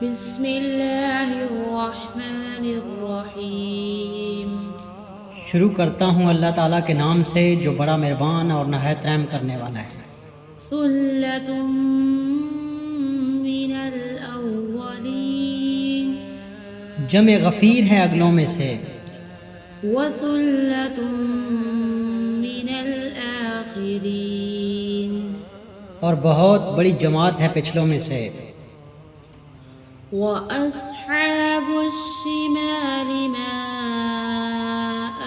بسم اللہ الرحمن الرحیم۔ شروع کرتا ہوں اللہ تعالیٰ کے نام سے جو بڑا مہربان اور نہایت رحم کرنے والا ہے۔ ثلۃ من الاولین، جمع غفیر ہے اگلوں میں سے، وثلۃ من الآخرین، اور بہت بڑی جماعت ہے پچھلوں میں سے۔ وَأَصْحَابُ الشِّمَالِ مَا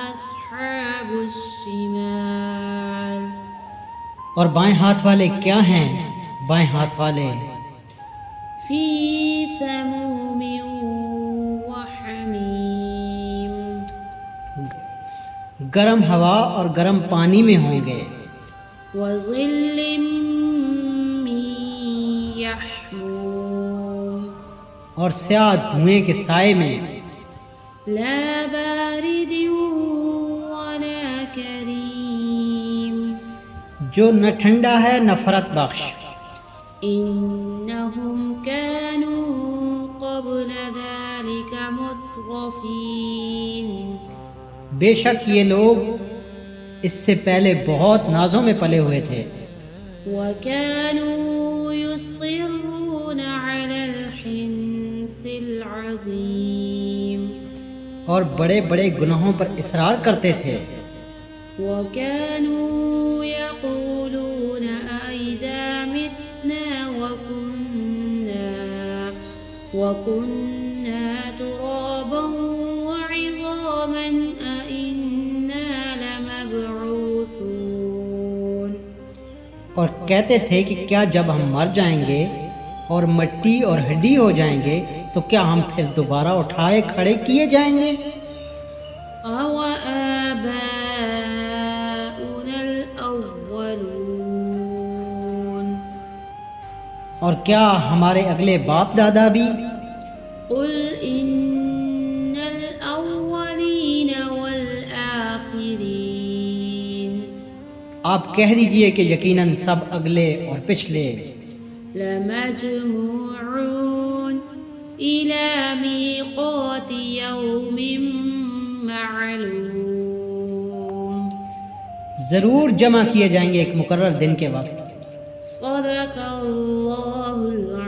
أَصْحَابُ الشِّمَالِ، اور بائیں ہاتھ والے کیا ہیں بائیں ہاتھ والے؟ فِي سَمُومٍ وَحَمِيمٍ، گرم ہوا اور گرم پانی میں ہوں گے۔ وَظِلٍّ مِّن يَحْمُومٍ، اور سیاہ دھوئیں کے سائے میں۔ لا بارد ولا کریم، جو نہ ٹھنڈا ہے نہ فرت بخش۔ انہم كانوا قبل ذلك مترفین، بے شک یہ لوگ اس سے پہلے بہت نازوں میں پلے ہوئے تھے۔ وكانوا يصرون على الحنث العظیم، اور بڑے بڑے گناہوں پر اصرار کرتے تھے۔ وكانوا يقولون أئذا متنا وكنا ترابا وعظاما أئنا لمبعوثون، اور کہتے تھے کہ کیا جب ہم مر جائیں گے اور مٹی اور ہڈی ہو جائیں گے تو کیا ہم پھر دوبارہ اٹھائے کھڑے کیے جائیں گے؟ أَوَآبَاؤُنَا الْأَوَّلُونَ، اور کیا ہمارے اگلے باپ دادا بھی؟ قُلْ إِنَّ الْأَوَّلِينَ وَالْآخِرِينَ، آپ کہہ دیجئے کہ یقیناً سب اگلے اور پچھلے لَمَجْمُوعُونَ إِلَى مِيقَاتِ يَوْمٍ مَّعْلُومٍ، ضرور جمع کیے جائیں گے ایک مقرر دن کے وقت۔ صدق اللہ العظیم۔